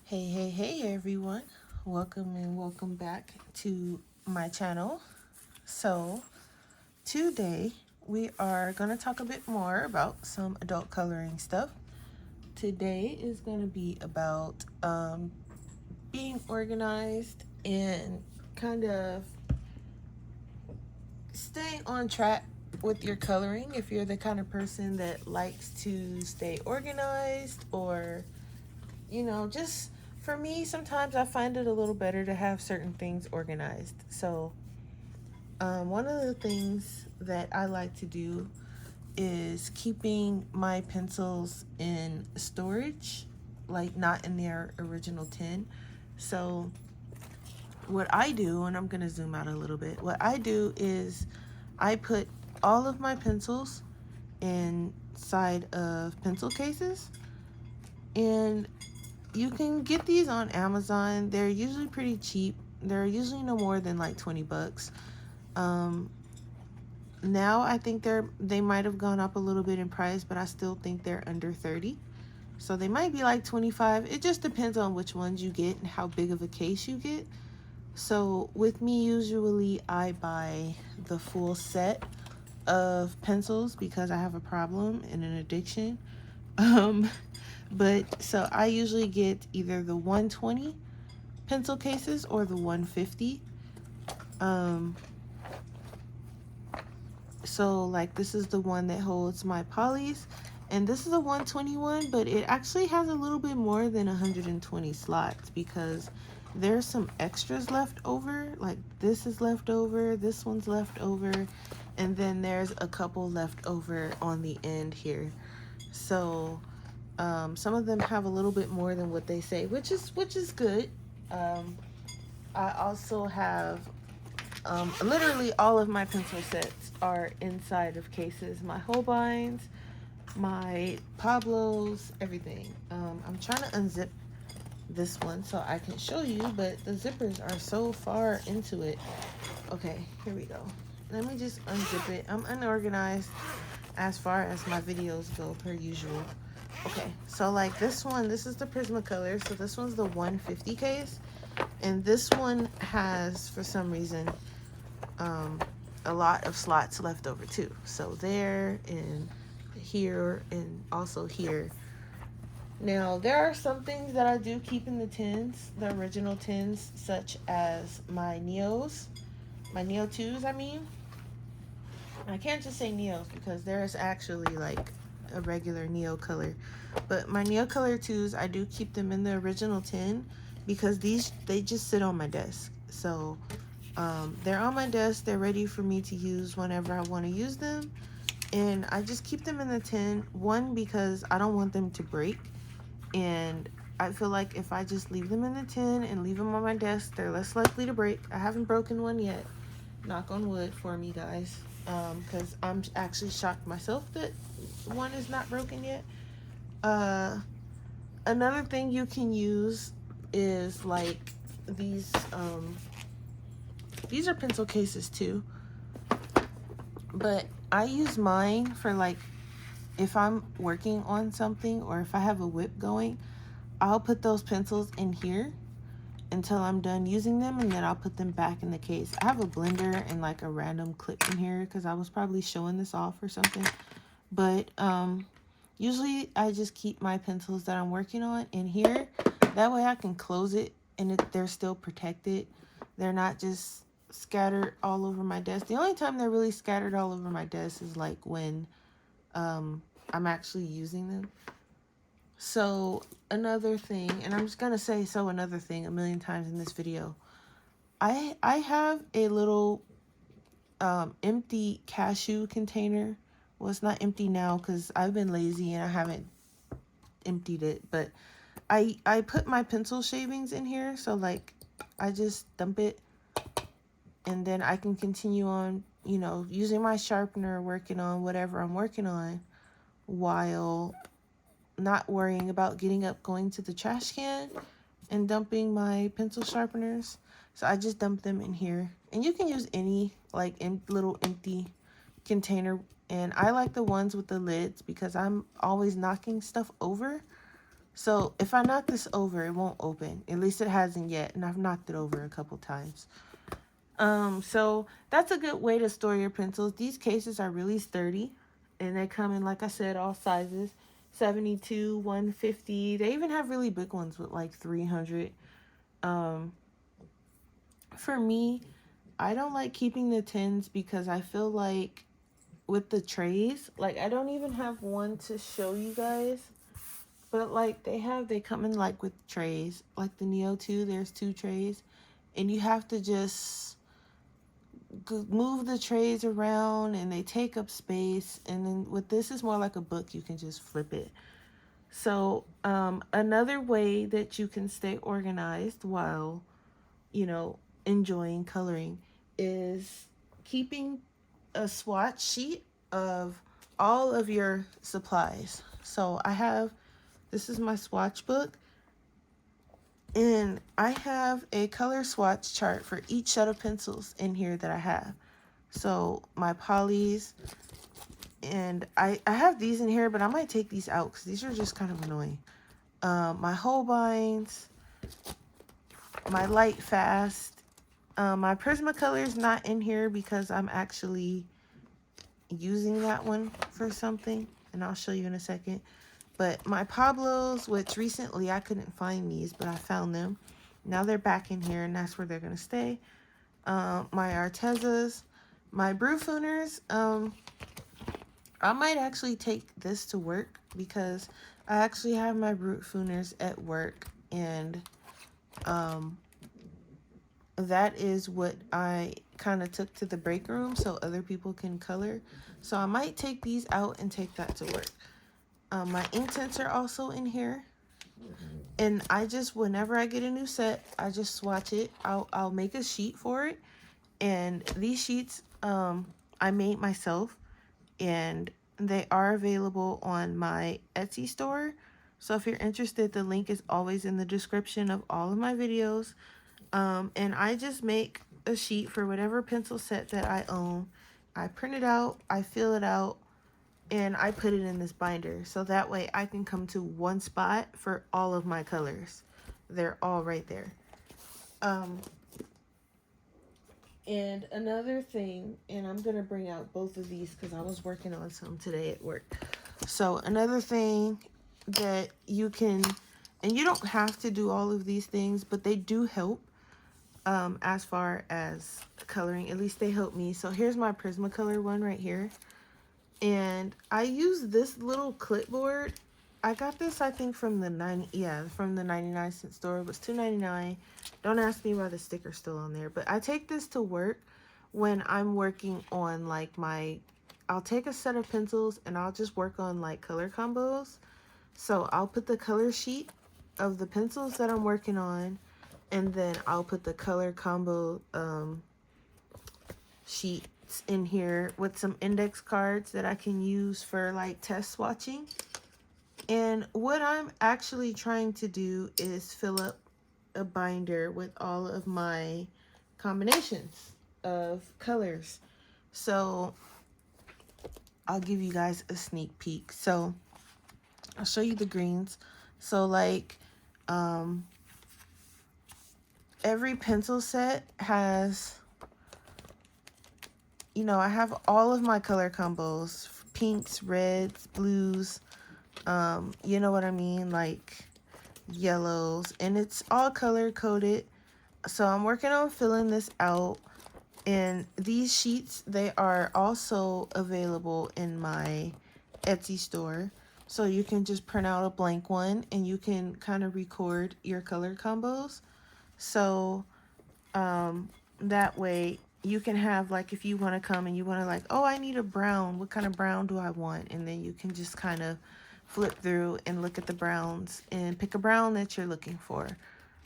Hey everyone. Welcome and welcome back to my channel. So, today we are going to talk a bit more about some adult coloring stuff. Today is going to be about being organized and kind of staying on track with your coloring if you're the kind of person that likes to stay organized, or just for me, sometimes I find it a little better to have certain things organized. So, one of the things that I like to do is keeping my pencils in storage, like not in their original tin. So, what I do, and I'm going to zoom out a little bit, what I do is I put all of my pencils inside of pencil cases, and you can get these on Amazon. They're usually pretty cheap. They're usually no more than like 20 bucks. Now I think they might have gone up a little bit in price, but I still think they're under 30. So they might be like 25. It just depends on which ones you get and how big of a case you get. So with me, usually I buy the full set of pencils because I have a problem and an addiction. Um, but so I usually get either the 120 pencil cases or the 150. So like this is the one that holds my polys, and this is a 121, but it actually has a little bit more than 120 slots because there's some extras left over. Like this is left over, this one's left over, and then there's a couple left over on the end here. So some of them have a little bit more than what they say, which is good. I also have literally all of my pencil sets are inside of cases. My Holbeins, my Pablos, everything. I'm trying to unzip this one so I can show you, but the zippers are so far into it. Okay, here we go. Let me just unzip it. I'm unorganized as far as my videos go, per usual. Okay, so like this one, this is the Prismacolor. So this one's the 150 case. And this one has, for some reason, a lot of slots left over too. So there and here and also here. Now, there are some things that I do keep in the tins, the original tins, such as my Neos, my Neo 2s, I mean. I can't just say Neos because there is actually like a regular Neo color. But my Neo color 2s, I do keep them in the original tin because they just sit on my desk. So they're on my desk. They're ready for me to use whenever I want to use them. And I just keep them in the tin. One, because I don't want them to break. And I feel like if I just leave them in the tin and leave them on my desk, they're less likely to break. I haven't broken one yet. Knock on wood for me, guys. Because I'm actually shocked myself that one is not broken yet. Another thing you can use is like these are pencil cases too, but I use mine for like if I'm working on something or if I have a whip going, I'll put those pencils in here until I'm done using them, and then I'll put them back in the case. I have a blender and like a random clip in here because I was probably showing this off or something, but usually I just keep my pencils that I'm working on in here. That way I can close it and they're still protected. They're not just scattered all over my desk. The only time they're really scattered all over my desk is like when I'm actually using them. So another thing, and I'm just gonna say another thing a million times in this video. I have a little empty cashew container. Well, it's not empty now because I've been lazy and I haven't emptied it, but I put my pencil shavings in here. So like I just dump it and then I can continue on, using my sharpener, working on whatever I'm working on while not worrying about getting up, going to the trash can and dumping my pencil sharpeners. So I just dump them in here, and you can use any like little empty container. And I like the ones with the lids because I'm always knocking stuff over. So if I knock this over, it won't open. At least it hasn't yet, and I've knocked it over a couple times. So that's a good way to store your pencils. These cases are really sturdy, and they come in, like I said, all sizes, 72, 150. They even have really big ones with like 300. Um, for me, I don't like keeping the tins because I feel like with the trays, like I don't even have one to show you guys, but like they come in like with trays. Like the Neo 2, there's 2 trays, and you have to just move the trays around and they take up space. And then with this, is more like a book, you can just flip it. So another way that you can stay organized while, you know, enjoying coloring is keeping a swatch sheet of all of your supplies. So I have, this is my swatch book, and I have a color swatch chart for each set of pencils in here that I have. So my polys, and I have these in here, but I might take these out because these are just kind of annoying. My Holbeins, my light fast, my Prismacolor is not in here because I'm actually using that one for something, and I'll show you in a second. But my Pablos, which recently I couldn't find these, but I found them. Now they're back in here, and that's where they're gonna stay. My Artezas, my Brewfooners. I might actually take this to work because I actually have my Brewfooners at work, and that is what I kind of took to the break room so other people can color. So I might take these out and take that to work. My ink tints are also in here. And I just, whenever I get a new set, I just swatch it. I'll make a sheet for it. And these sheets I made myself. And they are available on my Etsy store. So if you're interested, the link is always in the description of all of my videos. And I just make a sheet for whatever pencil set that I own. I print it out, I fill it out, and I put it in this binder. So that way I can come to one spot for all of my colors. They're all right there. And another thing, and I'm going to bring out both of these because I was working on some today at work. So another thing that you can, and you don't have to do all of these things, but they do help as far as coloring. At least they help me. So here's my Prismacolor one right here. And I use this little clipboard. I got this, I think, from the 99-cent store. It was $2.99. Don't ask me why the sticker's still on there. But I take this to work when I'm working on like I'll take a set of pencils and I'll just work on like color combos. So I'll put the color sheet of the pencils that I'm working on, and then I'll put the color combo sheets in here with some index cards that I can use for like test swatching. And what I'm actually trying to do is fill up a binder with all of my combinations of colors. So I'll give you guys a sneak peek. So I'll show you the greens. So like every pencil set has, you know, I have all of my color combos, pinks, reds, blues, you know what I mean, like yellows, and it's all color coded. So I'm working on filling this out, and these sheets, they are also available in my Etsy store. So you can just print out a blank one and you can kind of record your color combos. So that way you can have, like, if you want to come and you want to, like, oh, I need a brown, what kind of brown do I want? And then you can just kind of flip through and look at the browns and pick a brown that you're looking for.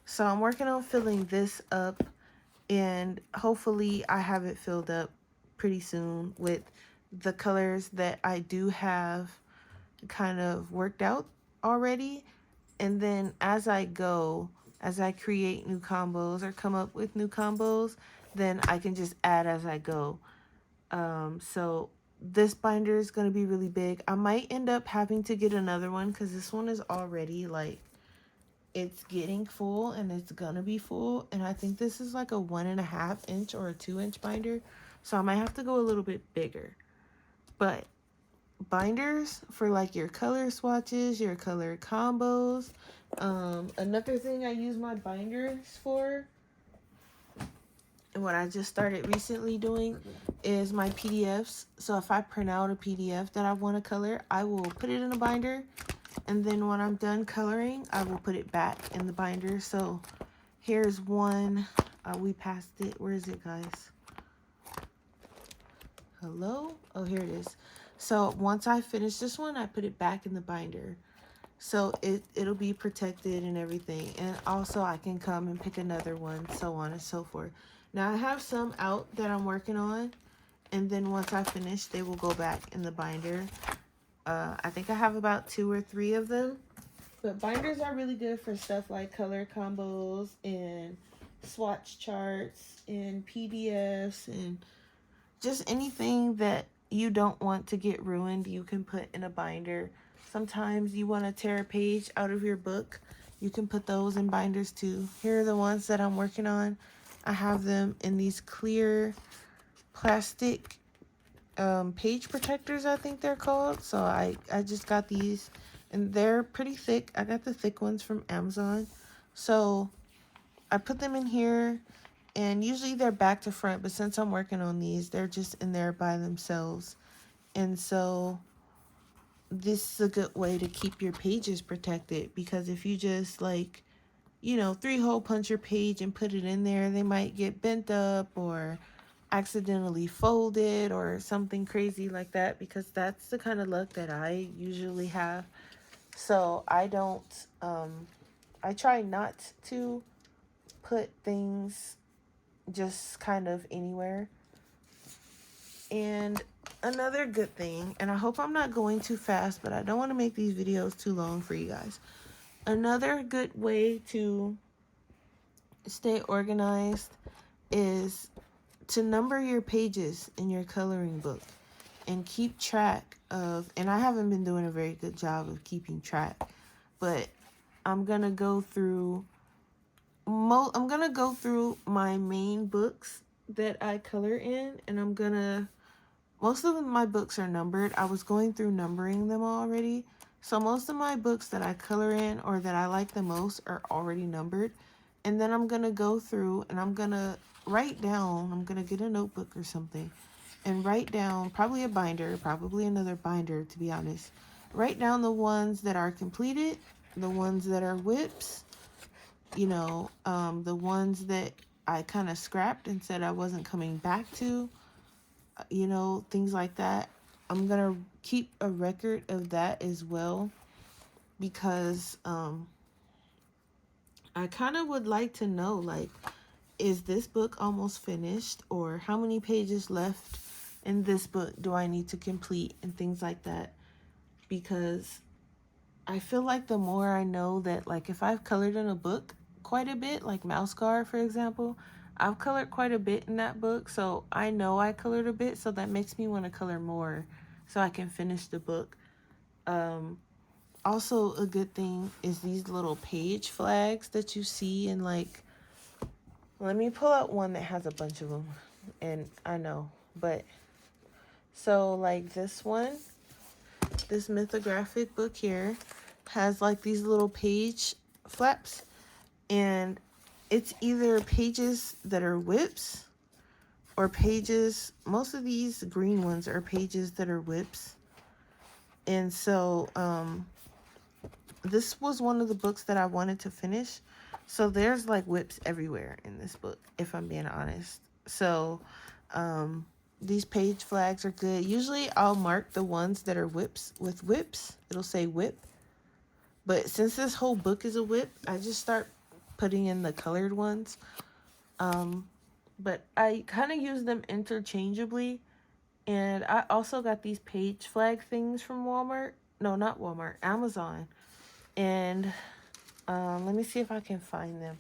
So I'm working on filling this up, and hopefully I have it filled up pretty soon with the colors that I do have kind of worked out already. And then as I go, as I create new combos or come up with new combos, then I can just add as I go. So this binder is going to be really big. I might end up having to get another one because this one is already like, it's getting full and it's gonna be full. And I think this is like a 1.5 inch or a 2 inch binder. So I might have to go a little bit bigger. But binders for like your color swatches, your color combos. Another thing I use my binders for, and what I just started recently doing, is my PDFs. So if I print out a PDF that I want to color, I will put it in a binder, and then when I'm done coloring, I will put it back in the binder. So here's one. We passed it. Where is it, guys? Hello? Oh, here it is. So once I finish this one, I put it back in the binder. So it'll be protected and everything. And also I can come and pick another one, so on and so forth. Now I have some out that I'm working on. And then once I finish, they will go back in the binder. I think I have about 2 or 3 of them. But binders are really good for stuff like color combos and swatch charts and PDFs and just anything that you don't want to get ruined, you can put in a binder. Sometimes you want to tear a page out of your book, you can put those in binders too. Here are the ones that I'm working on. I have them in these clear plastic page protectors, I think they're called. So I just got these, and they're pretty thick. I got the thick ones from Amazon. So I put them in here, and usually they're back to front, but since I'm working on these, they're just in there by themselves. And so this is a good way to keep your pages protected, because if you just like, you know, 3-hole punch your page and put it in there, they might get bent up or accidentally folded or something crazy like that, because that's the kind of luck that I usually have. So I don't, I try not to put things just kind of anywhere. And another good thing, and I hope I'm not going too fast, but I don't want to make these videos too long for you guys. Another good way to stay organized is to number your pages in your coloring book and keep track of, and I haven't been doing a very good job of keeping track, but I'm gonna go through my main books that I color in, and most of my books are numbered. I was going through numbering them already. So most of my books that I color in or that I like the most are already numbered. And then I'm going to go through and I'm going to write down, I'm going to get a notebook or something and write down, probably a binder, probably another binder to be honest. Write down the ones that are completed, the ones that are whips, you know, the ones that I kind of scrapped and said I wasn't coming back to, you know, things like that. I'm gonna keep a record of that as well, because I kind of would like to know, like, is this book almost finished, or how many pages left in this book do I need to complete, and things like that. Because I feel like the more I know that, like, if I've colored in a book quite a bit, like Mouse Guard, for example, I've colored quite a bit in that book, so I know I colored a bit, so that makes me want to color more so I can finish the book. Also, a good thing is these little page flags that you see in, like, let me pull out one that has a bunch of them, and I know, but, so, like, this one, this mythographic book here has like these little page flaps, and it's either pages that are whips or pages, most of these green ones are pages that are whips. And so this was one of the books that I wanted to finish, so there's like whips everywhere in this book, if I'm being honest. So these page flags are good. Usually I'll mark the ones that are whips with whips, it'll say whip. But since this whole book is a whip, I just start putting in the colored ones. But I kind of use them interchangeably. And I also got these page flag things from Walmart. No, not Walmart, Amazon. And let me see if I can find them.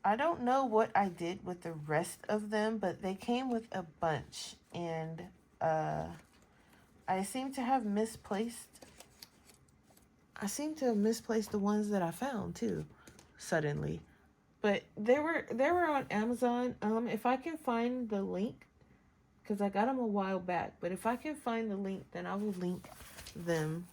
I don't know what I did with the rest of them, but they came with a bunch. And I seem to have misplaced the ones that I found too, suddenly. But they were on Amazon. If I can find the link, because I got them a while back, but if I can find the link, then I will link them.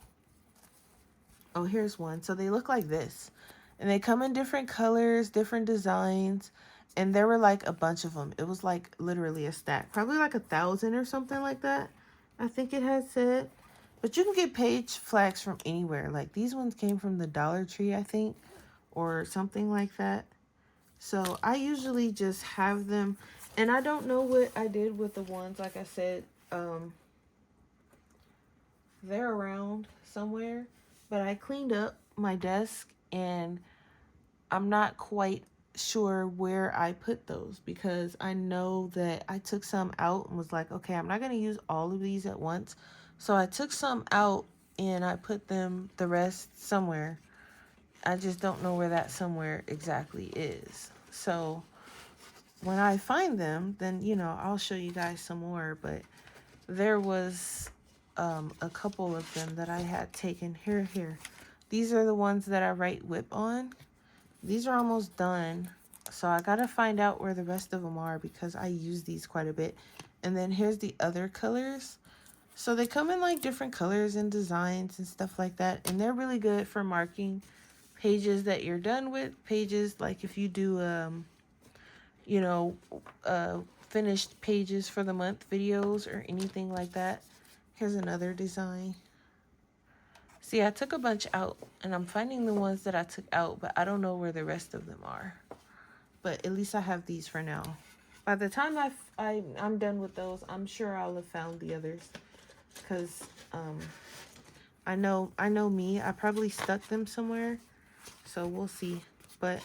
Oh, here's one. So they look like this, and they come in different colors, different designs, and there were like a bunch of them. It was like literally a stack, probably like 1,000 or something like that. I think it had said. But you can get page flags from anywhere. Like these ones came from the Dollar Tree, I think, or something like that. So I usually just have them, and I don't know what I did with the ones, like I said, they're around somewhere, but I cleaned up my desk and I'm not quite sure where I put those, because I know that I took some out and was like, okay, I'm not going to use all of these at once. So I took some out and I put the rest somewhere. I just don't know where that somewhere exactly is. So when I find them, then, I'll show you guys some more. But there was a couple of them that I had taken. Here. These are the ones that I write whip on. These are almost done. So I got to find out where the rest of them are, because I use these quite a bit. And then here's the other colors. So they come in like different colors and designs and stuff like that. And they're really good for marking pages that you're done with. Pages like if you do, you know, finished pages for the month videos or anything like that. Here's another design. See, I took a bunch out, and I'm finding the ones that I took out, but I don't know where the rest of them are. But at least I have these for now. By the time I'm done with those, I'm sure I'll have found the others, because I know me. I probably stuck them somewhere, so we'll see. But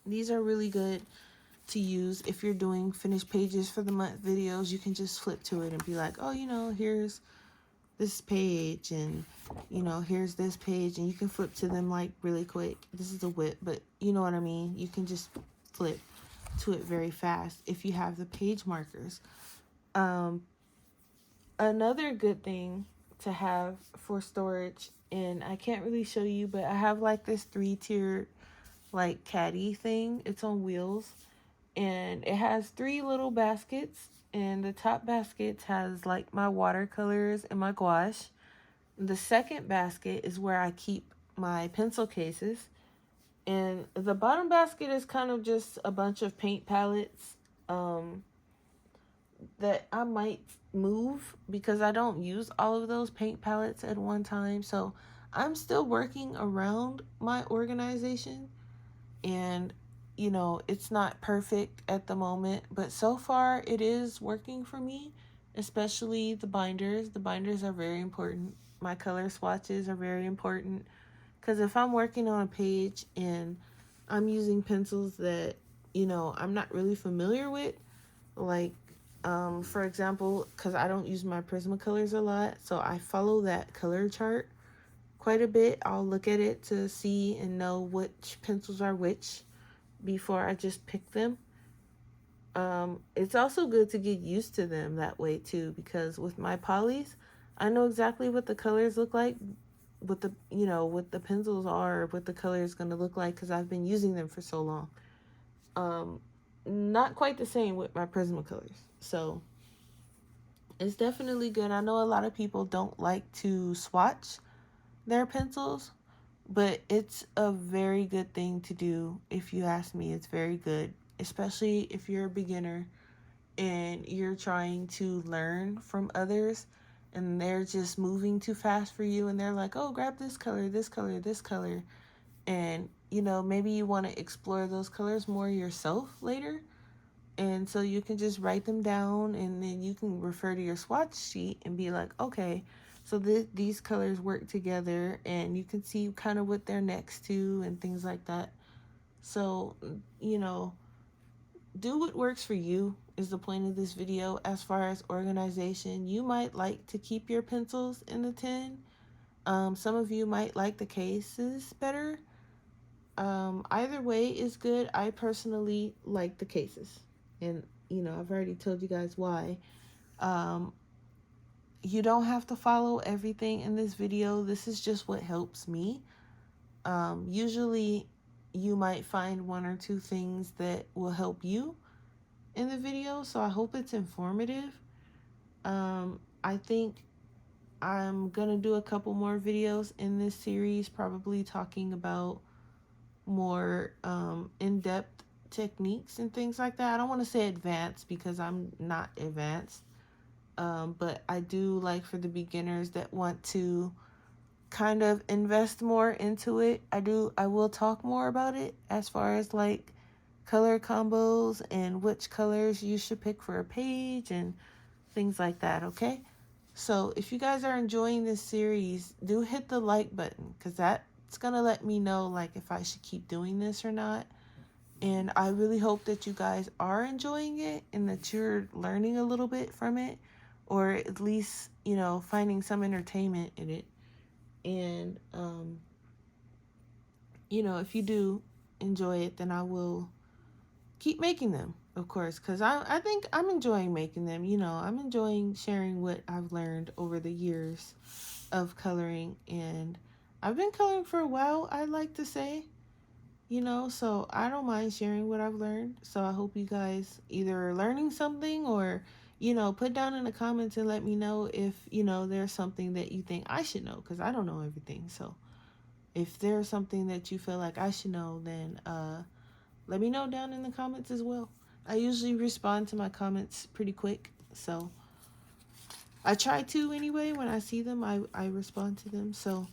these are really good to use if you're doing finished pages for the month videos. You can just flip to it and be like, oh, here's this page, and here's this page, and you can flip to them like really quick. This is a whip, but you know what I mean. You can just flip to it very fast if you have the page markers. Another good thing to have for storage, and I can't really show you, but I have like this 3-tiered like caddy thing. It's on wheels, and it has 3 little baskets, and the top basket has like my watercolors and my gouache. The second basket is where I keep my pencil cases, and the bottom basket is kind of just a bunch of paint palettes that I might move, because I don't use all of those paint palettes at one time. So I'm still working around my organization, and it's not perfect at the moment, but so far it is working for me, especially the binders. The binders are very important. My color swatches are very important, because if I'm working on a page and I'm using pencils that I'm not really familiar with, like for example, because I don't use my Prismacolors a lot, so I follow that color chart quite a bit. I'll look at it to see and know which pencils are which before I just pick them. It's also good to get used to them that way too, because with my polys, I know exactly what the colors look like, what the pencils are, what the color is going to look like, because I've been using them for so long. Not quite the same with my Prismacolors. So it's definitely good. I know a lot of people don't like to swatch their pencils, but it's a very good thing to do. If you ask me, it's very good, especially if you're a beginner and you're trying to learn from others, and they're just moving too fast for you, and they're like, oh, grab this color, this color, this color. And maybe you want to explore those colors more yourself later, and so you can just write them down, and then you can refer to your swatch sheet and be like, okay, so these colors work together, and you can see kind of what they're next to and things like that. So, do what works for you is the point of this video. As far as organization, you might like to keep your pencils in the tin. Some of you might like the cases better. Either way is good. I personally like the cases, and I've already told you guys why. You don't have to follow everything in this video. This is just what helps me. Usually you might find one or two things that will help you in the video, so I hope it's informative. I think I'm gonna do a couple more videos in this series, probably talking about more in-depth techniques and things like that. I don't want to say advanced because I'm not advanced, but I do like for the beginners that want to kind of invest more into it. I will talk more about it as far as like color combos and which colors you should pick for a page and things like that, okay? So if you guys are enjoying this series, do hit the like button because that's gonna let me know like if I should keep doing this or not. And I really hope that you guys are enjoying it and that you're learning a little bit from it, or at least, finding some entertainment in it. And if you do enjoy it, then I will keep making them, of course, because I think I'm enjoying making them. I'm enjoying sharing what I've learned over the years of coloring, and I've been coloring for a while, I'd like to say, so I don't mind sharing what I've learned. So I hope you guys either are learning something or, put down in the comments and let me know if, there's something that you think I should know, because I don't know everything. So if there's something that you feel like I should know, then let me know down in the comments as well. I usually respond to my comments pretty quick, so I try to anyway. When I see them, I respond to them. So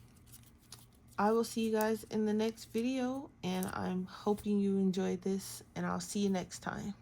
I will see you guys in the next video, and I'm hoping you enjoyed this, and I'll see you next time.